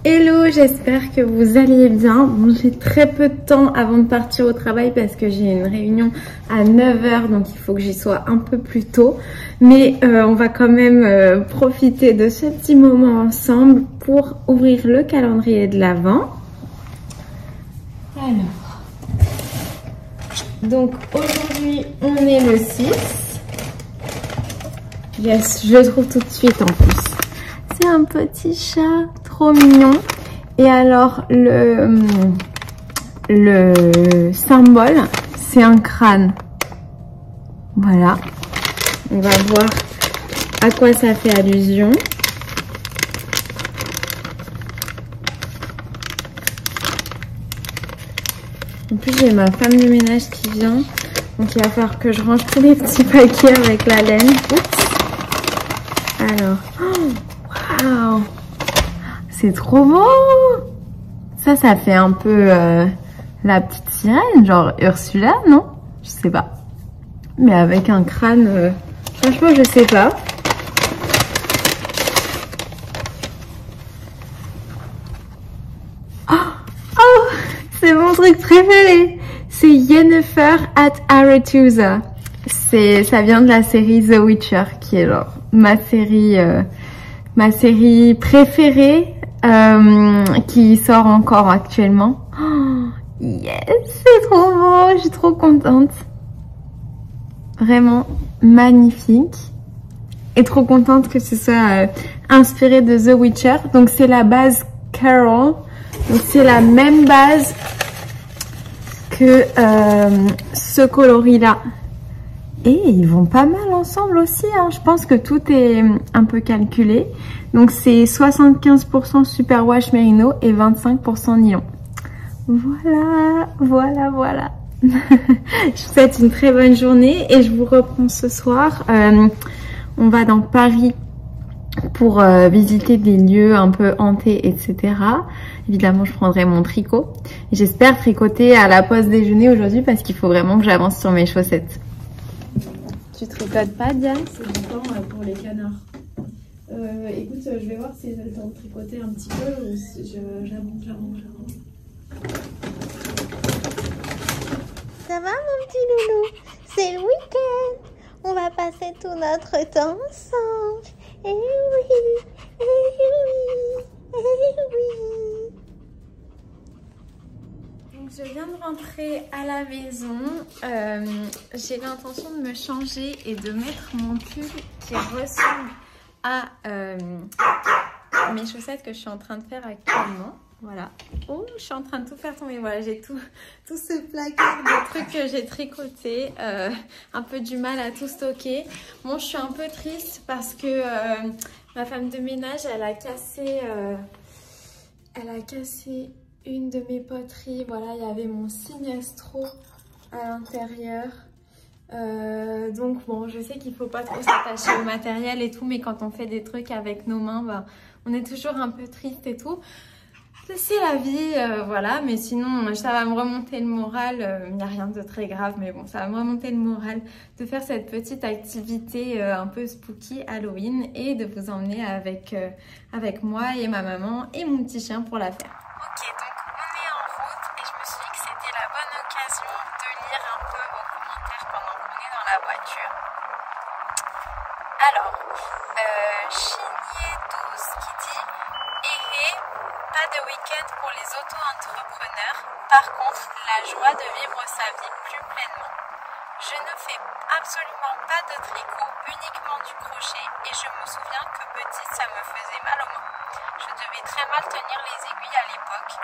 Hello, j'espère que vous allez bien. Bon, j'ai très peu de temps avant de partir au travail parce que j'ai une réunion à 9 h, donc il faut que j'y sois un peu plus tôt. Mais on va quand même profiter de ce petit moment ensemble pour ouvrir le calendrier de l'Avent. Alors, donc aujourd'hui on est le 6. Yes, je le trouve tout de suite en plus. C'est un petit chat trop mignon. Et alors le symbole, c'est un crâne. Voilà. On va voir à quoi ça fait allusion. En plus, j'ai ma femme de ménage qui vient. Donc il va falloir que je range tous les petits paquets avec la laine. Oups. Alors, waouh, c'est trop beau. Ça fait un peu la petite sirène, genre Ursula, non? Je sais pas. Mais avec un crâne, franchement, je sais pas. Oh, c'est mon truc préféré. C'est Yennefer at Aretusa. Ça vient de la série The Witcher, qui est genre ma série préférée, qui sort encore actuellement. Oh, yes, c'est trop beau, je suis trop contente. Vraiment magnifique. Et trop contente que ce soit inspiré de The Witcher. Donc c'est la base Carol. Donc c'est la même base que ce coloris-là. Et ils vont pas mal ensemble aussi, hein. Je pense que tout est un peu calculé. Donc c'est 75% superwash merino et 25% nylon. Voilà, voilà, voilà. Je vous souhaite une très bonne journée et je vous reprends ce soir. On va dans Paris pour visiter des lieux un peu hantés, etc. Évidemment, je prendrai mon tricot. J'espère tricoter à la pause déjeuner aujourd'hui parce qu'il faut vraiment que j'avance sur mes chaussettes. Tu tricotes pas, Diane? C'est du temps pour les canards. Écoute, je vais voir si j'ai le temps de tricoter un petit peu ou si j'avance. Ça va mon petit loulou? C'est le week-end. On va passer tout notre temps ensemble. Eh oui, eh oui, eh oui. Donc je viens de rentrer à la maison. J'ai l'intention de me changer et de mettre mon pull qui ressemble à mes chaussettes que je suis en train de faire actuellement. Voilà. Oh, je suis en train de tout faire tomber. Voilà, j'ai tout ce placard de trucs que j'ai tricoté. Un peu du mal à tout stocker. Bon, je suis un peu triste parce que ma femme de ménage, elle a cassé une de mes poteries. Voilà, il y avait mon Sinestro à l'intérieur. Donc bon, je sais qu'il ne faut pas trop s'attacher au matériel et tout, mais quand on fait des trucs avec nos mains, bah, on est toujours un peu triste et tout. C'est la vie, voilà, mais sinon ça va me remonter le moral, il n'y a rien de très grave, mais bon, ça va me remonter le moral de faire cette petite activité un peu spooky Halloween et de vous emmener avec moi et ma maman et mon petit chien pour la faire. Ok, donc on est en route et je me suis dit que c'était la bonne occasion de lire un peu vos commentaires pendant qu'on est dans la voiture. Alors, Chigné12 qui dit pas de week-end pour les auto-entrepreneurs, par contre la joie de vivre sa vie plus pleinement. Je ne fais absolument pas de tricot, uniquement du crochet et je me souviens que petite ça me faisait mal aux mains. Je devais très mal tenir les aiguilles à l'époque,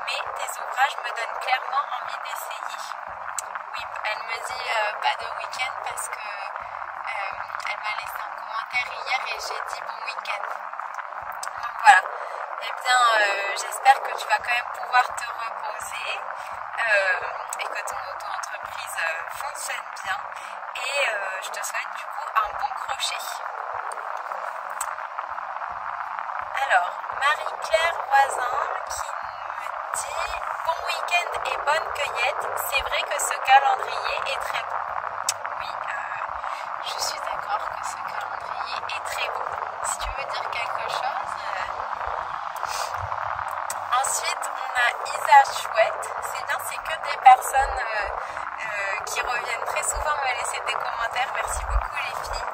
mais tes ouvrages me donnent clairement envie d'essayer. Oui, elle me dit pas de week-end parce que elle m'a laissé un commentaire hier et j'ai dit bon week-end. Donc voilà. Eh bien, j'espère que tu vas quand même pouvoir te reposer et que ton auto-entreprise fonctionne bien. Et je te souhaite du coup un bon crochet. Alors, Marie-Claire Voisin qui me dit « Bon week-end et bonne cueillette, c'est vrai que ce calendrier est très beau. » Oui, je suis d'accord que ce calendrier est très beau. Si tu veux dire quelque chose... a Isa Chouette. C'est bien, c'est que des personnes qui reviennent très souvent me laisser des commentaires. Merci beaucoup les filles.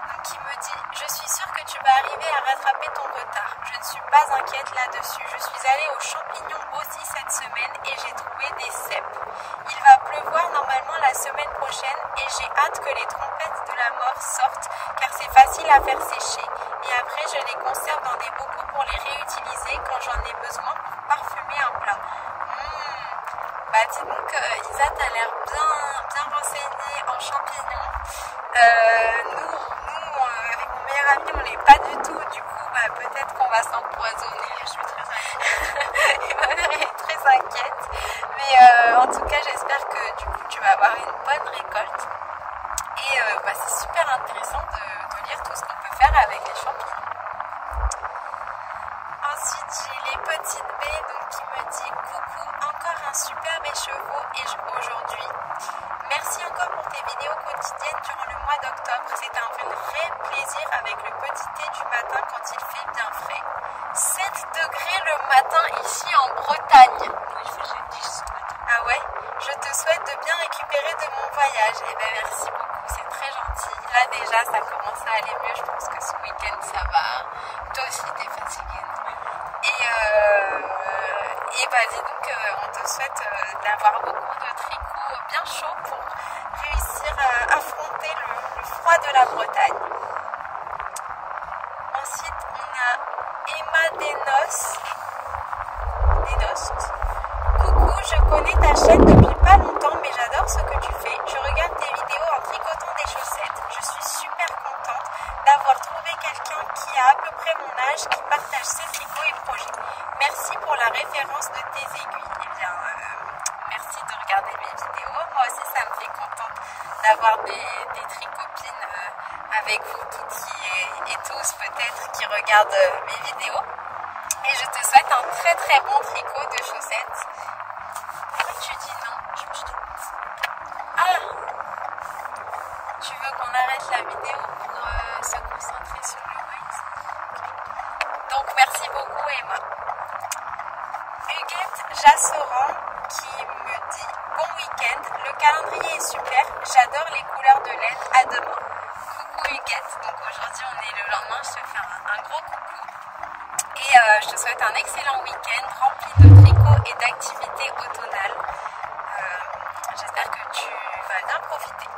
Donc qui me dit: je suis sûre que tu vas arriver à rattraper ton retard. Je ne suis pas inquiète là-dessus. Je suis allée aux champignons aussi cette semaine et j'ai trouvé des cèpes. Il va pleuvoir normalement la semaine prochaine et j'ai hâte que les trompettes de la mort sortent car c'est facile à faire sécher. Et après je les conserve dans des bocaux pour les réutiliser quand j'en ai besoin pour parfumer un plat. Bah dis donc Isa, t'as l'air bien renseignée en champignons. Nous avec mon meilleur ami on l'est pas du tout, du coup bah, peut-être qu'on va s'empoisonner. Je suis très inquiète. Et ma mère est très inquiète. Mais en tout cas j'espère que du coup tu vas avoir une bonne récolte. Et bah, c'est super intéressant de lire tout ce qu'on peut faire avec les champignons. Ensuite j'ai les petites baies donc, qui me dit: coucou, encore un superbe écheveau aujourd'hui. Merci encore pour tes vidéos quotidiennes durant le mois d'octobre. C'est un vrai plaisir avec le petit thé du matin quand il fait bien frais. 7 degrés le matin ici en Bretagne. Oui, il fait 10 ce matin. Ah ouais? Je te souhaite de bien récupérer de mon voyage. Eh ben merci beaucoup, c'est très gentil. Là déjà ça commence à aller mieux. Je pense que ce week-end ça va. Toi aussi t'es fatiguée. Et bah dis donc on te souhaite d'avoir beaucoup de tricots bien chauds pour réussir à affronter le froid de la Bretagne. Ensuite on a Emma Denos. Coucou, je connais ta chaîne depuis pas longtemps mais j'adore ce que tu fais. Je regarde tes vidéos en tricotant des chaussettes. Je suis super contente d'avoir trouvé quelqu'un qui a à peu près mon âge qui partage ses tricots et projets. Merci pour la référence de tes aiguilles. Eh bien, merci de regarder mes vidéos. Moi aussi, ça me fait contente d'avoir des tricopines avec vous toutes et tous peut-être qui regardent mes vidéos. Et je te souhaite un très très bon tricot de chaussettes. Pourquoi tu dis non? Je me suis trompée. Ah! Tu veux qu'on arrête la vidéo pour se concentrer sur le Waze? Donc merci beaucoup Emma. Huguette Jasseran qui me dit: bon week-end, le calendrier est super, j'adore les couleurs de laine, à demain. Coucou Huguette, donc aujourd'hui on est le lendemain, je te fais un gros coucou. Et je te souhaite un excellent week-end rempli de tricots et d'activités automnales. J'espère que tu vas bien profiter.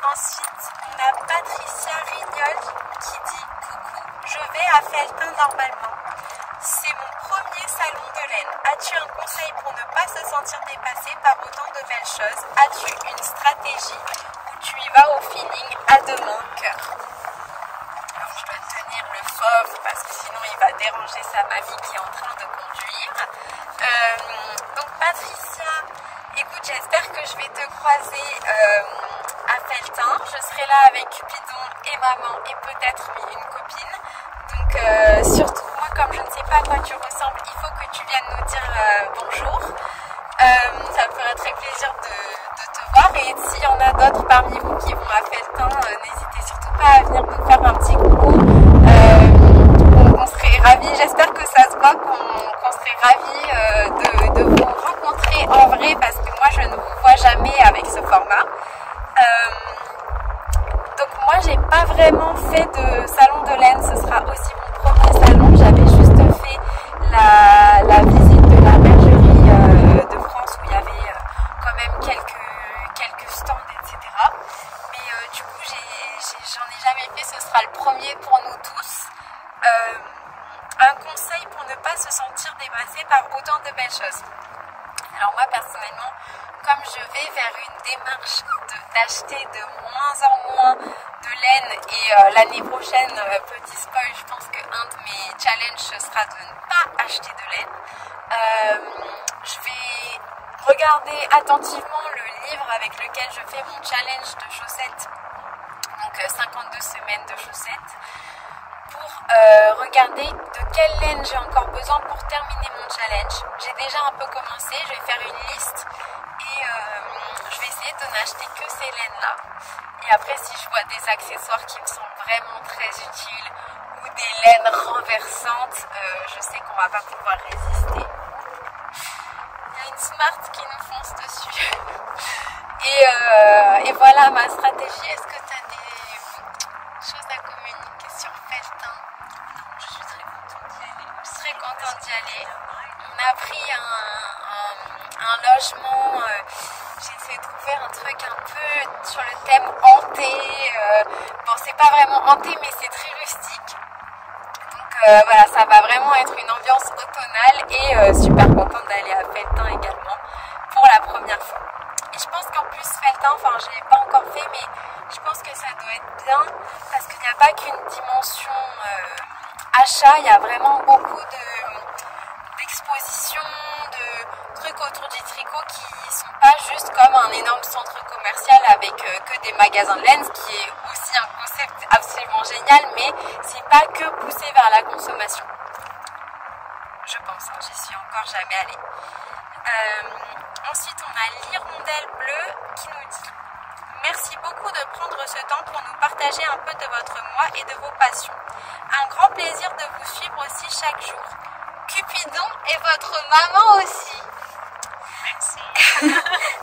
Ensuite, on a Patricia Rignol qui dit: coucou, je vais à Felletin normalement. C'est mon premier salon de laine. As-tu un conseil pour ne pas se sentir dépassé par autant de belles choses? As-tu une stratégie ou tu y vas au feeling? À demain, cœur. Alors je dois tenir le fauve parce que sinon il va déranger sa mamie qui est en train de conduire. Donc Patricia, écoute, j'espère que je vais te croiser à Felletin. Je serai là avec Cupidon et maman et peut-être une copine. Donc surtout moi, comme je ne sais pas à quoi tu ressembles, il faut que tu viennes nous dire bonjour. Ça me ferait très plaisir de te voir. Et s'il y en a d'autres parmi vous qui vont à Felletin, n'hésitez surtout pas à venir nous faire un petit coucou. On serait ravis, j'espère que ça se voit, qu'on serait ravis de vous rencontrer en vrai parce que moi je ne vous vois jamais avec ce format. Donc moi j'ai pas vraiment fait de salon de laine, ce sera aussi mon premier salon. J'avais juste fait la visite de la bergerie de France où il y avait quand même quelques stands, etc. Mais du coup j'en ai jamais fait, ce sera le premier pour nous tous. Un conseil pour ne pas se sentir dépassé par autant de belles choses. Alors moi personnellement, comme je vais vers une démarche d'acheter de moins en moins de laine et l'année prochaine, petit spoil, je pense qu'un de mes challenges ce sera de ne pas acheter de laine. Je vais regarder attentivement le livre avec lequel je fais mon challenge de chaussettes, donc 52 semaines de chaussettes, pour regarder de quelle laine j'ai encore besoin pour terminer mon challenge. J'ai déjà un peu commencé, je vais faire une liste et je vais essayer de n'acheter que ces laines là. Et après si je vois des accessoires qui me sont vraiment très utiles ou des laines renversantes, je sais qu'on va pas pouvoir résister. Il y a une Smart qui nous fonce dessus. Et voilà ma stratégie. Est-ce que tu as des choses à communiquer sur Felletin? Non, je suis très contente d'y aller. Je suis très contente d'y aller. On a pris un logement. J'ai essayé de trouver un truc un peu sur le thème hanté. Bon, c'est pas vraiment hanté, mais c'est très rustique. Donc voilà, ça va vraiment être une ambiance automnale et super contente d'aller à Felletin également pour la première fois. Et je pense qu'en plus Felletin, enfin je l'ai pas encore fait, mais je pense que ça doit être bien parce qu'il n'y a pas qu'une dimension achat, il y a vraiment beaucoup d'expositions, de trucs autour du tricot qui sont pas juste comme un énorme centre commercial avec que des magasins de laine, ce qui est aussi un concept absolument génial, mais c'est pas que poussé vers la consommation. Je pense, hein, j'y suis encore jamais allée. Ensuite, on a l'Hirondelle Bleue qui nous dit « Merci beaucoup de prendre ce temps pour nous partager un peu de votre moi et de vos passions. Un grand plaisir de vous suivre aussi chaque jour. Cupidon et votre maman aussi. » Merci.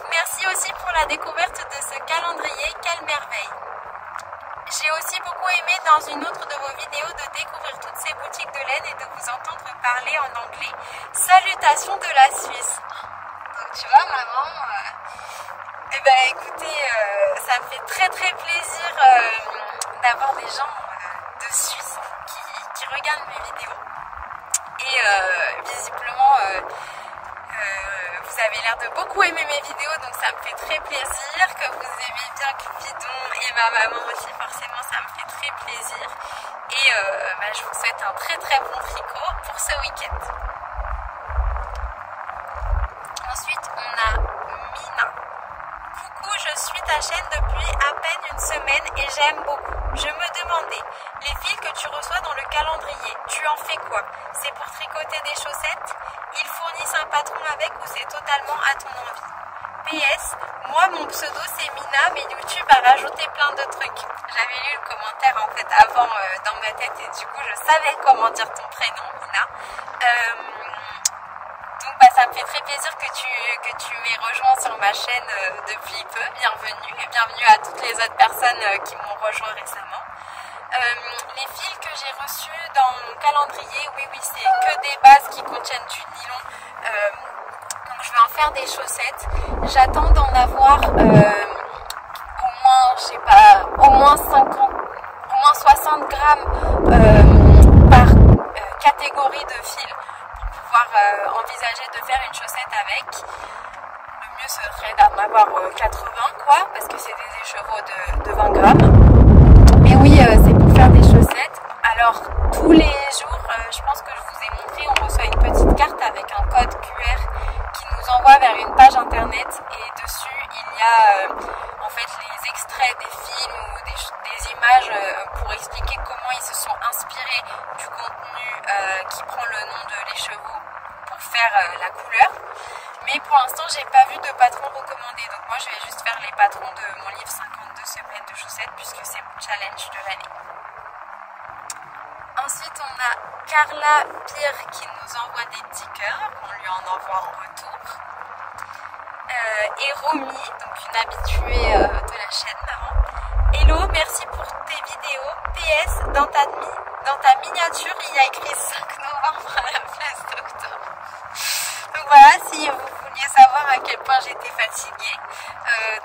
Merci aussi pour la découverte de ce calendrier. Quelle merveille. J'ai aussi beaucoup aimé dans une autre de vos vidéos de découvrir toutes ces boutiques de laine et de vous entendre parler en anglais. Salutations de la Suisse. Donc tu vois maman, eh ben écoutez, ça me fait très très plaisir d'avoir des gens de Suisse qui regardent mes vidéos. Et visiblement vous avez l'air de beaucoup aimer mes vidéos, donc ça me fait très plaisir. Que vous aimez bien Cupidon et ma maman aussi, forcément ça me fait très plaisir. Et je vous souhaite un très très bon tricot pour ce week-end. Ensuite on a Mina. Coucou, je suis ta chaîne depuis à peine une semaine et j'aime beaucoup. Je me demandais, les fils que tu reçois dans le calendrier, tu en fais quoi? C'est pour tricoter des chaussettes? Ils fournissent un patron avec ou c'est totalement à ton envie? PS, moi mon pseudo c'est Mina, mais YouTube a rajouté plein de trucs. J'avais lu le commentaire en fait avant dans ma tête et du coup je savais comment dire ton prénom, Mina. Donc ça me fait très plaisir que tu m'aies rejoint sur ma chaîne depuis peu. Bienvenue et bienvenue à toutes les autres personnes qui m'ont rejoint récemment. Les fils que j'ai reçus dans mon calendrier, oui c'est que des bases qui contiennent du nylon. Donc je vais en faire des chaussettes. J'attends d'en avoir au moins, je sais pas, au moins 60 grammes par catégorie de fils pour pouvoir envisager de faire une chaussette avec. Le mieux serait d'en avoir 80 quoi, parce que c'est des écheveaux de 20 grammes. Mais oui, c'est pour faire des chaussettes. Alors tous les jours, je pense que je vous ai montré, on reçoit une petite carte avec un code QR qui nous envoie vers une page internet et dessus il y a en fait les extraits des films ou des images pour expliquer comment ils se sont inspirés du contenu qui prend le nom de l'écheveau pour faire la couleur. Mais pour l'instant j'ai pas vu de patron recommandé, donc moi je vais juste faire les patrons de mon livre 52 semaines de chaussettes puisque c'est mon challenge de l'année. Ensuite, on a Carla Pire qui nous envoie des petits cœurs, on lui en envoie en retour. Et Romy, donc une habituée de la chaîne maman. Hello, merci pour tes vidéos. PS, dans ta miniature, il y a écrit 5 novembre à la place d'octobre. Donc voilà, si vous vouliez savoir à quel point j'étais fatiguée,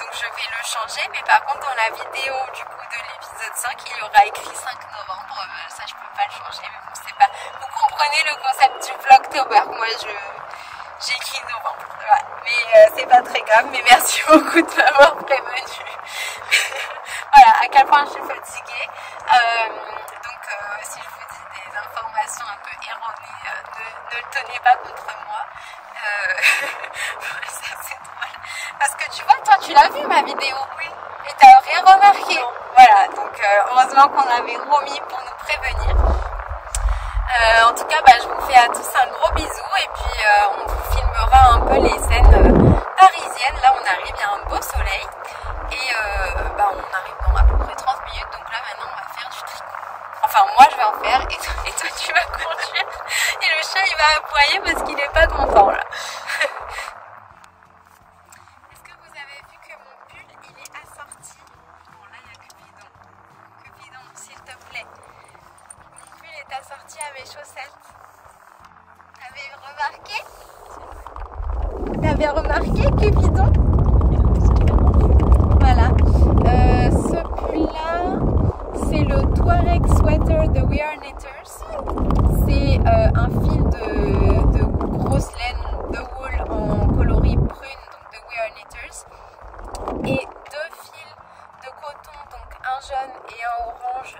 donc je vais le changer. Mais par contre, dans la vidéo du coup de l'épisode 5, il y aura écrit 5 novembre. Ça, je peux pas le changer, mais bon, c'est pas... Vous comprenez le concept du vlogtober. Moi, j'écris novembre. Voilà. Mais c'est pas très grave. Mais merci beaucoup de m'avoir prévenu. Voilà, à quel point je suis fatiguée. Donc, si je vous dis des informations un peu erronées, ne le tenez pas contre moi. Ça, c'est drôle. Parce que tu vois, toi, tu l'as vu ma vidéo, oui. Et t'as rien remarqué. Non. Voilà, donc heureusement qu'on avait Romy pour nous prévenir. En tout cas, je vous fais à tous un gros bisou et puis on vous filmera un peu les scènes parisiennes. Là, on arrive, il y a un beau soleil et on arrive dans à peu près 30 minutes. Donc là, maintenant, on va faire du tricot. Enfin, moi, je vais en faire et toi tu vas conduire et le chat il va aboyer parce qu'il n'est pas content là. Est-ce que vous avez vu que mon pull il est assorti? Bon là il y a Cupidon. Cupidon s'il te plaît. Mon pull est assorti à mes chaussettes. T'avais remarqué Cupidon? Voilà. Ce pull-là, c'est le Touareg Sweater de We Are Knitters. C'est un fil de grosse laine de wool en coloris prune, donc de We Are Knitters. Et 2 fils de coton, donc un jaune et un orange,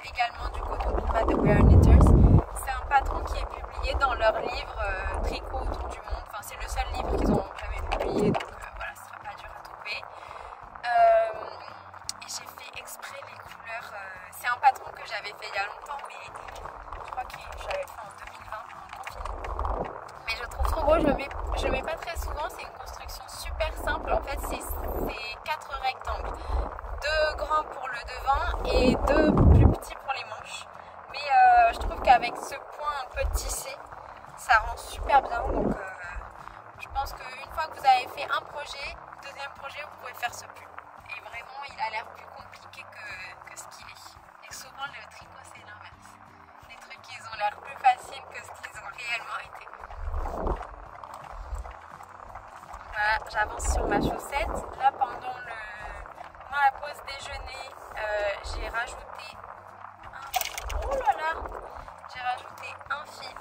également du coton Pima de We Are Knitters. C'est un patron qui est publié dans leur livre Tricot autour du monde. Enfin, c'est le seul livre qu'ils ont jamais publié, donc voilà, ce sera pas dur à trouver. Et j'ai fait exprès les couleurs. C'est un patron que j'avais fait il y a longtemps, mais je crois que je l'avais fait en 2020 pendant le confinement. Mais je trouve trop beau, je le mets pas très souvent, c'est une construction super simple. En fait, c'est 4 rectangles. 2 grands pour le devant et 2 plus petits pour les manches. Mais je trouve qu'avec ce point un peu tissé, ça rend super bien. Donc je pense qu'une fois que vous avez fait un projet, deuxième projet, vous pouvez faire ce pull. Et vraiment, il a l'air plus compliqué que ce qu'il est. Et souvent, le tricot, c'est l'inverse. Les trucs, ils ont l'air plus faciles que ce qu'ils ont réellement été. Voilà, j'avance sur ma chaussette. Là, pendant la pause déjeuner, j'ai rajouté j'ai rajouté un fil.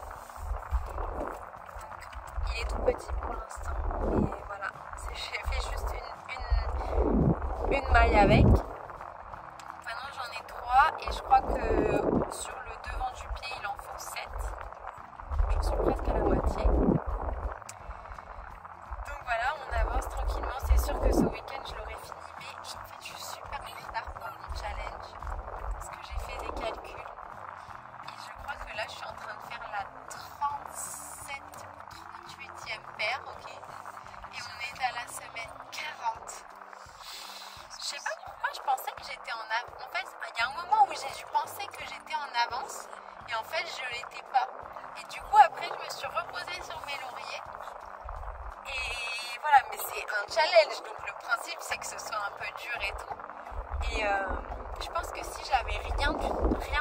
Donc, il est tout petit pour l'instant. Et voilà, j'ai fait juste une maille avec. Maintenant j'en ai 3 et je crois que sur le devant du pied il en faut 7. J'en suis presque à la moitié. Donc voilà, on avance tranquillement. C'est sûr que ce week-end je l'aurai fini, mais en fait je suis super en retard pour mon challenge parce que j'ai fait des calculs. Là, je suis en train de faire la 37 ou 38e paire, ok? Et on est à la semaine 40. Je sais pas pourquoi je pensais que j'étais en avance. En fait, il y a un moment où j'ai dû penser que j'étais en avance et en fait, je l'étais pas. Et du coup, après, je me suis reposée sur mes lauriers. Et voilà, mais c'est un challenge, donc le principe, c'est que ce soit un peu dur et tout. Et je pense que si j'avais rien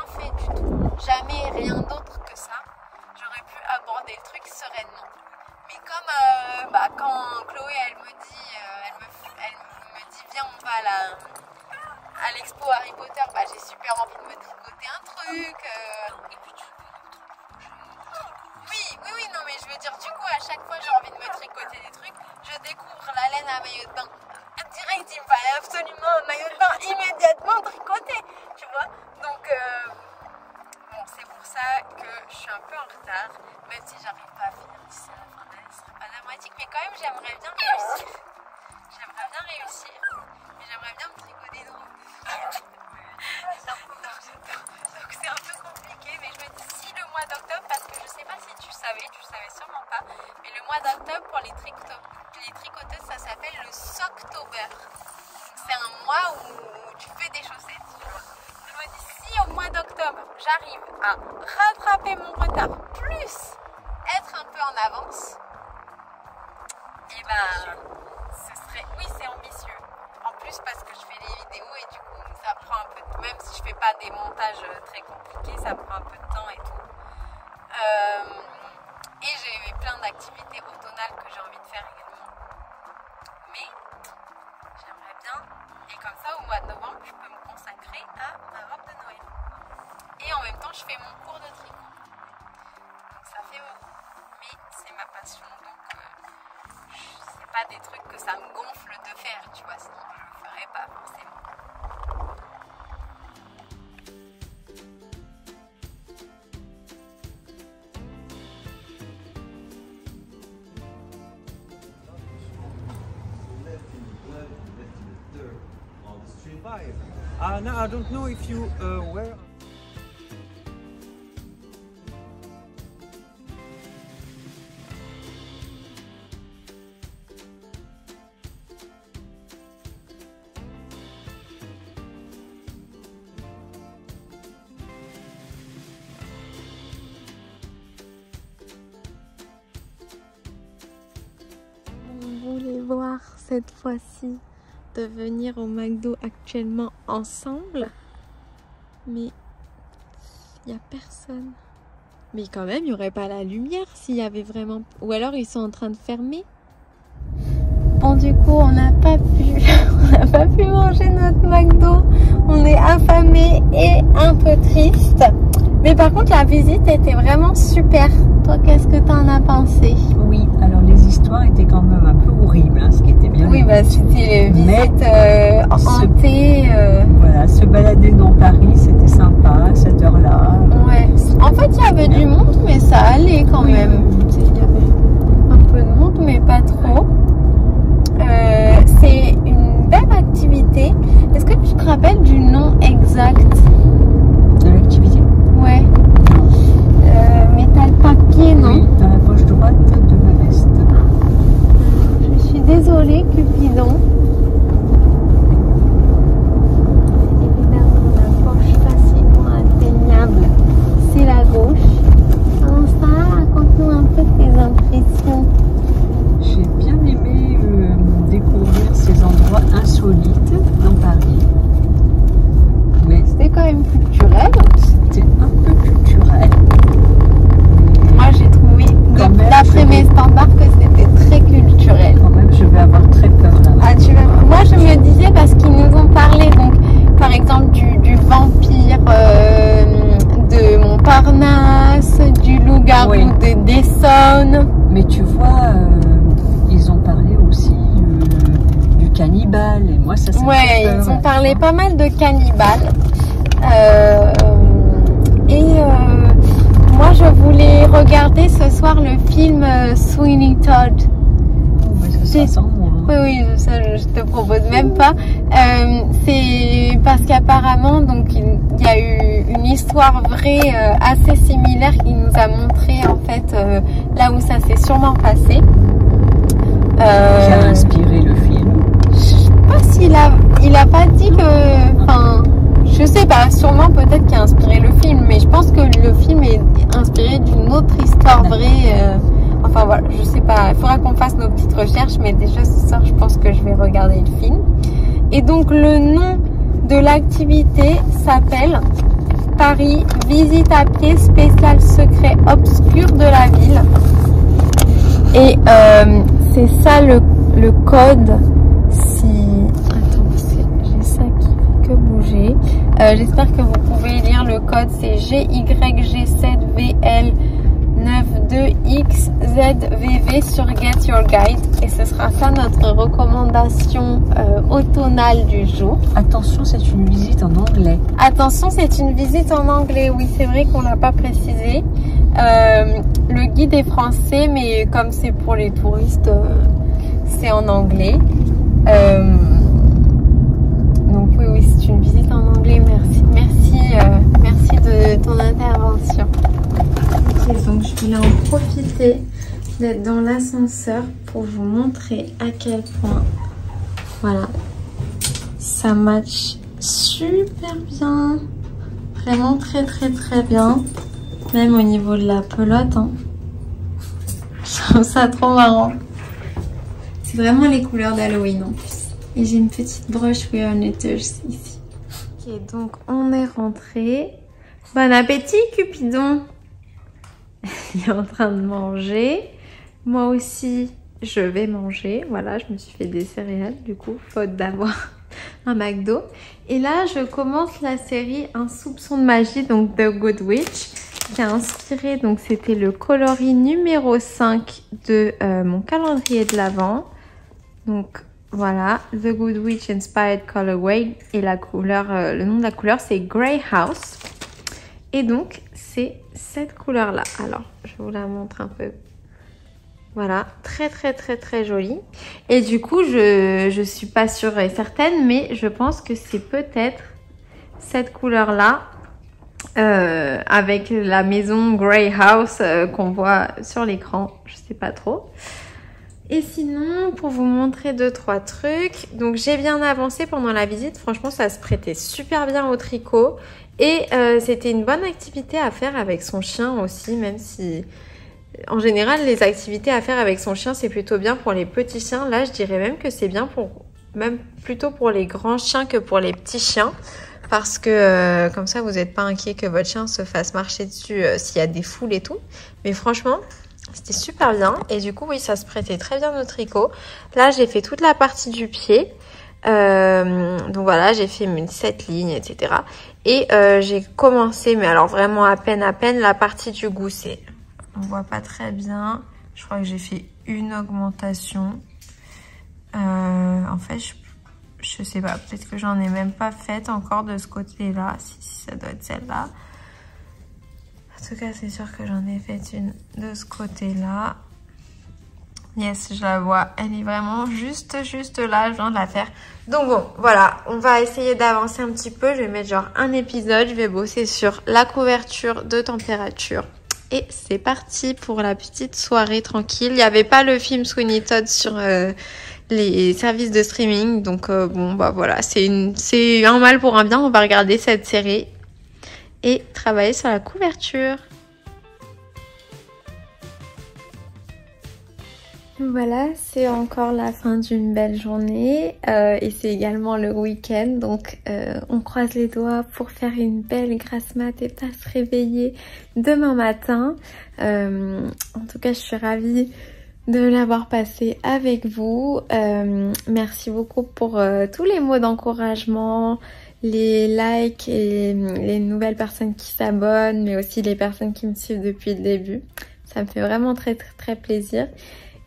fait du tout, jamais rien d'autre que ça, j'aurais pu aborder le truc sereinement. Mais comme quand Chloé elle me dit viens on va à l'expo Harry Potter, j'ai super envie de me tricoter un truc. Oui, non mais je veux dire du coup à chaque fois j'ai envie de me tricoter des trucs, je découvre la laine à maillot de bain. Direct, il me fallait absolument un maillot de bain immédiatement tricoté, tu vois. Donc, bon, c'est pour ça que je suis un peu en retard, même si j'arrive pas à finir d'ici à la fin d'année, ce serait pas dramatique, mais quand même, j'aimerais bien réussir. Mais j'aimerais bien me tricoter de robe. Donc, c'est un peu compliqué, mais je me dis si le mois d'octobre, parce que je sais pas si tu savais sûrement pas, mais le mois d'octobre pour les tricoteuses, ça s'appelle le Socktober. C'est un mois où tu fais des chaussettes, tu vois. Je me dis si au mois d'octobre j'arrive à rattraper mon retard plus être un peu en avance, et oui c'est ambitieux. En plus parce que je fais les vidéos et du coup ça prend un peu de temps, même si je fais pas des montages très compliqués, ça prend un peu de temps et tout. Et j'ai plein d'activités automnales que j'ai envie de faire également. Mais j'aimerais bien, et comme ça au mois de novembre, je peux me consacrer à ma robe de Noël. Et en même temps, je fais mon cours de tricot. Donc ça fait beaucoup. Mais c'est ma passion, donc c'est pas des trucs que ça me gonfle de faire, tu vois, sinon je le ferais pas forcément. Now I don't know if you were. prévoir cette fois-ci de venir au McDo actuellement ensemble. Mais il n'y a personne. Mais quand même, il n'y aurait pas la lumière s'il y avait vraiment... Ou alors ils sont en train de fermer. Bon, du coup, on n'a pas pu manger notre McDo. On est affamés et un peu triste. Mais par contre, la visite était vraiment super. Toi, qu'est-ce que tu en as pensé? Oui, alors les histoires étaient quand même un peu horribles, hein, ce qui était bien. Oui, bah c'était visite hantée. Voilà, se balader dans Paris, c'était sympa à cette heure-là. Ouais. En fait, il y avait du monde, mais ça allait quand même. Il y avait un peu de monde, mais pas trop. C'est une belle activité. Est-ce que tu te rappelles du nom exact De l'activité? Ouais. Mais t'as le papier, non? Oui, dans la poche droite de ma veste. Je suis désolée, Cupidon. Évidemment, la poche facilement atteignable, c'est la gauche. Comment ça? Raconte-nous un peu tes impressions. J'ai bien aimé découvrir ces endroits insolites dans Paris. Mais C'était quand même culturel. c'était un peu culturel. Moi, j'ai trouvé, Quand même, d'après mes standards, que c'était très culturel. Quand même, je vais avoir très peur là. Ah, moi, je me disais, parce qu'ils nous ont parlé, donc, par exemple, du vampire de Montparnasse, du loup-garou Oui. d'Essonne. Mais tu vois, ils ont parlé aussi du cannibale. Et moi, ça me Ouais, fait peur, ils ont tu parlé vois. pas mal de cannibales. Moi, je voulais regarder ce soir le film Sweeney Todd. Parce que ça sent moi. Oui, ça, je te propose même pas. C'est parce qu'apparemment, donc, il y a eu une histoire vraie assez similaire qui nous a montré en fait là où ça s'est sûrement passé. Qui a inspiré le film. Je sais pas il a pas dit que, enfin, je sais pas, sûrement peut-être qu'il a inspiré le film, mais je pense que le film est inspiré d'une autre histoire vraie. Enfin voilà, je sais pas, il faudra qu'on fasse nos petites recherches, mais déjà ce soir je pense que je vais regarder le film. Et donc le nom de l'activité s'appelle Paris visite à pied spécial secret obscur de la ville. Et c'est ça le code. Si... Attends, j'ai ça qui fait que bouger. J'espère que vous pouvez lire le code. C'est GYG7VL 92XZVV sur Get Your Guide. Et ce sera ça notre recommandation automnale du jour. Attention, c'est une visite en anglais. Attention, c'est une visite en anglais. Oui, c'est vrai qu'on l'a pas précisé. Le guide est français, mais comme c'est pour les touristes, c'est en anglais. Donc oui, c'est une visite en anglais. Merci de ton intervention. Ok, donc je voulais en profiter d'être dans l'ascenseur pour vous montrer à quel point, voilà, ça match super bien. Vraiment très bien. Même au niveau de la pelote, hein. Je trouve ça trop marrant. C'est vraiment les couleurs d'Halloween en plus. Et j'ai une petite broche We Are Knitters ici. Ok, donc on est rentré. Bon appétit, Cupidon. Il est en train de manger. Moi aussi, je vais manger. Voilà, je me suis fait des céréales du coup, faute d'avoir un McDo. Et là, je commence la série Un soupçon de magie, donc The Good Witch, qui a inspiré, donc c'était le coloris numéro 5 de mon calendrier de l'Avent. Donc voilà, The Good Witch Inspired Colorway, et la couleur, le nom de la couleur c'est Grey House. Et donc c'est cette couleur là. Alors je vous la montre un peu. Voilà, très jolie. Et du coup je suis pas sûre et certaine, mais je pense que c'est peut-être cette couleur là. Avec la maison Grey House qu'on voit sur l'écran, je sais pas trop. Et sinon, pour vous montrer 2-3 trucs, donc j'ai bien avancé pendant la visite, franchement ça se prêtait super bien au tricot et c'était une bonne activité à faire avec son chien aussi, même si En général, les activités à faire avec son chien, c'est plutôt bien pour les petits chiens. Là, je dirais même que c'est bien même plutôt pour les grands chiens que pour les petits chiens. Parce que comme ça, vous n'êtes pas inquiet que votre chien se fasse marcher dessus s'il y a des foules et tout. Mais franchement, c'était super bien. Et du coup, oui, ça se prêtait très bien au tricot. Là, j'ai fait toute la partie du pied. Donc voilà, j'ai fait 7 lignes, etc. Et j'ai commencé, mais alors vraiment à peine, la partie du gousset. On voit pas très bien. Je crois que j'ai fait une augmentation. En fait, je sais pas, peut-être que j'en ai même pas faite encore de ce côté-là. Si, ça doit être celle-là. En tout cas, c'est sûr que j'en ai fait une de ce côté-là. Yes, je la vois. Elle est vraiment juste là. Je viens de la faire. Donc bon, voilà. On va essayer d'avancer un petit peu. Je vais mettre genre un épisode. Je vais bosser sur la couverture de température. Et c'est parti pour la petite soirée tranquille. Il n'y avait pas le film Sweeney Todd sur les services de streaming. Donc bon, bah voilà. C'est un mal pour un bien. On va regarder cette série et travailler sur la couverture. Voilà, c'est encore la fin d'une belle journée et c'est également le week-end, donc on croise les doigts pour faire une belle grasse mat et pas se réveiller demain matin. En tout cas, je suis ravie de l'avoir passé avec vous. Merci beaucoup pour tous les mots d'encouragement, les likes et les nouvelles personnes qui s'abonnent, mais aussi les personnes qui me suivent depuis le début. Ça me fait vraiment très plaisir.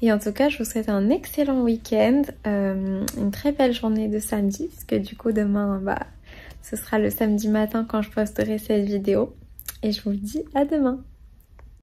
Et en tout cas, je vous souhaite un excellent week-end, une très belle journée de samedi, parce que du coup demain, bah, ce sera le samedi matin quand je posterai cette vidéo. Et je vous dis à demain.